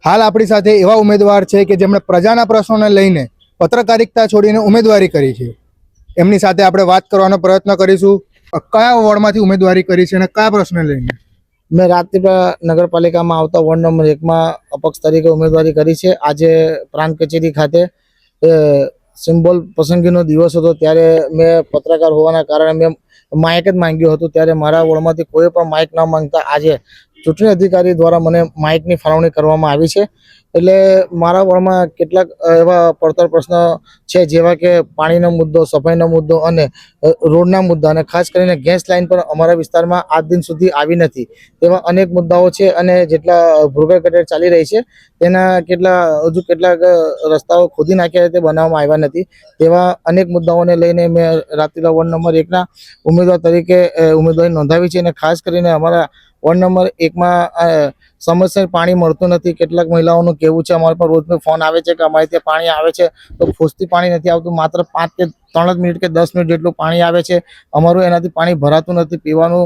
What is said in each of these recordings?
હાલ આપણી સાથે એવા ઉમેદવાર છે કે જેમણે પ્રજાના પ્રશ્નોને લઈને પત્રકારિતા છોડીને ઉમેદવારી કરી છે. એમની સાથે આપણે વાત કરવાનો પ્રયત્ન કરીશું. કયા વોર્ડમાંથી ઉમેદવારી કરી છે અને કયા પ્રશ્ન લઈને? મેં રાજપીપળા નગરપાલિકામાં આવતા વોર્ડ નંબર 1માં અપક્ષ તરીકે ઉમેદવારી કરી છે. આજે પ્રાંત કચેરી ખાતે સિમ્બોલ પસંદગીનો દિવસ હતો, ત્યારે મેં પત્રકાર હોવાના કારણે મેં માઇક જ માંગ્યું હતું. ત્યારે મારા વોર્ડમાંથી કોઈ પણ માઇક ના માંગતા આજે ચૂંટણી અધિકારી દ્વારા મને માઇકની ફાળવણી કરવામાં આવી છે. એટલે મારા વોર્ડમાં કેટલાક એવા પડતર પ્રશ્નો છે, જેવા કે પાણીનો મુદ્દો, સફાઈનો મુદ્દો અને રોડના મુદ્દા, અને ખાસ કરીને ગેસ લાઇન પણ અમારા વિસ્તારમાં આજ દિન સુધી આવી નથી. તેવા અનેક મુદ્દાઓ છે. અને જેટલા ભૂગર્ભ ગટર ચાલી રહી છે તેના કેટલાક રસ્તાઓ ખોદી નાખ્યા તે બનાવવામાં આવ્યા નથી. તેવા અનેક મુદ્દાઓને લઈને મેં રાજપીપળા વોર્ડ નંબર 1ના ઉમેદવાર તરીકે ઉમેદવારી નોંધાવી છે. અને ખાસ કરીને અમારા વોર્ડ નંબર 1માં સમયસર પાણી મળતું નથી. કેટલાક મહિલાઓનું કહેવું છે, અમારા પર રોજનો ફોન આવે છે કે અમારે ત્યાં પાણી આવે છે તો ફોર્સથી પાણી નથી આવતું, માત્ર 5 કે 3 મિનિટ કે 10 મિનિટ જેટલું પાણી આવે છે. અમારું એનાથી પાણી ભરાતું નથી. પીવાનું,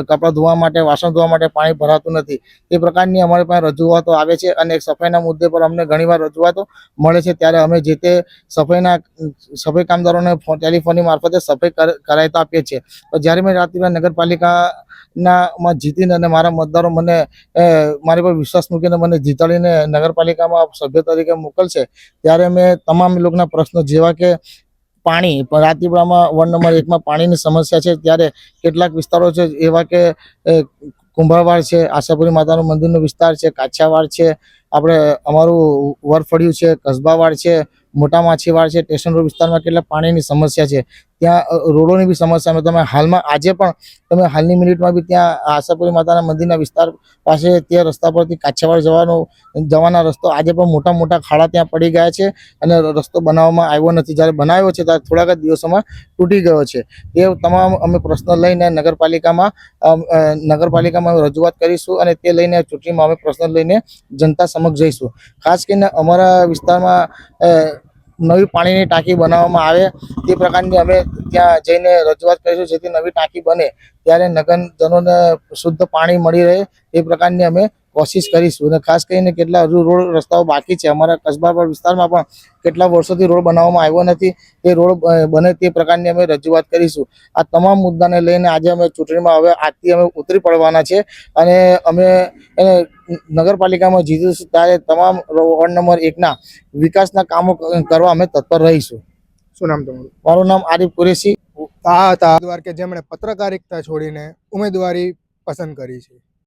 કપડાં ધોવા માટે, વાસણ ધોવા માટે પાણી ભરાતું નથી. તે પ્રકારની અમારી પાસે રજૂઆતો આવે છે. અને સફાઈના મુદ્દે પર અમને ઘણીવાર રજૂઆતો મળે છે, ત્યારે અમે જે તે સફાઈ કામદારોને ટેલિફોનની મારફતે સફાઈ કરાવતા આપીએ છીએ. તો જ્યારે મેં રાજપીપળા નગરપાલિકામાં જીતીને અને મારા મતદારો મને મારી પર વિશ્વાસ મૂકીને મને જીતાડીને નગરપાલિકામાં સભ્ય તરીકે મોકલશે, ત્યારે મેં તમામ લોકોના પ્રશ્નો, જેવા કે પાણી, રાજપીપળામાં વોર્ડ નંબર 1માં પાણીની સમસ્યા છે. ત્યારે કેટલાક વિસ્તારો છે, એવા કે કુંભારવાડ છે, આશાપુરી માતાનું મંદિરનો વિસ્તાર છે, કાછિયાવાડ છે, આપણે અમારું વરફળિયું છે, કસબાવાડ છે, મોટા માછીવાડ છે, સ્ટેશન રોડ વિસ્તારમાં કેટલા પાણીની સમસ્યા છે. ત્યાં રોડોની બી સમસ્યા. તમે હાલમાં આજે પણ તમે હાલની મિનિટમાં બી ત્યાં આશાપુરી માતાના મંદિરના વિસ્તાર પાસે તે રસ્તા પરથી કાછિયાવાડ જવાના રસ્તો આજે પણ મોટા ખાડા ત્યાં પડી ગયા છે અને રસ્તો બનાવવામાં આવ્યો નથી. જ્યારે બનાવ્યો છે ત્યારે થોડાક જ દિવસોમાં તૂટી ગયો છે. તે તમામ અમે પ્રશ્નો લઈને નગરપાલિકામાં રજૂઆત કરીશું, અને તે લઈને ચૂંટણીમાં અમે પ્રશ્નો લઈને જનતા સમક્ષ જઈશું. ખાસ કરીને અમારા વિસ્તારમાં નવી પાણીની ટાંકી બનાવવામાં આવે તે પ્રકારની અમે ત્યાં જઈને રજૂઆત કરીશું, જેથી નવી ટાંકી બને ત્યારે નગરજનોને શુદ્ધ પાણી મળી રહે એ પ્રકારની અમે કોશિશ કરીશું. અને ખાસ કરીને કેટલા હજુ રોડ રસ્તાઓ બાકી છે. અમારા કસબા વિસ્તારમાં પણ કેટલા વર્ષોથી રોડ બનાવવામાં આવ્યો નથી. તે રોડ બને તે પ્રકારની અમે રજૂઆત કરીશું. આ તમામ મુદ્દાને લઈને આજે અમે ચૂંટણીમાં હવે આજથી અમે ઉતરી પડવાના છે, અને અમે નગરપાલિકામાં જીતીશું ત્યારે તમામ વોર્ડ નંબર 1ના વિકાસના કામો કરવા અમે તત્પર રહીશું. શું નામ તમારું? મારું નામ આરિફ કુરેશી. આ હતા ઉમેદવાર કે જેમણે પત્રકારિતા છોડીને ઉમેદવારી પસંદ કરી છે.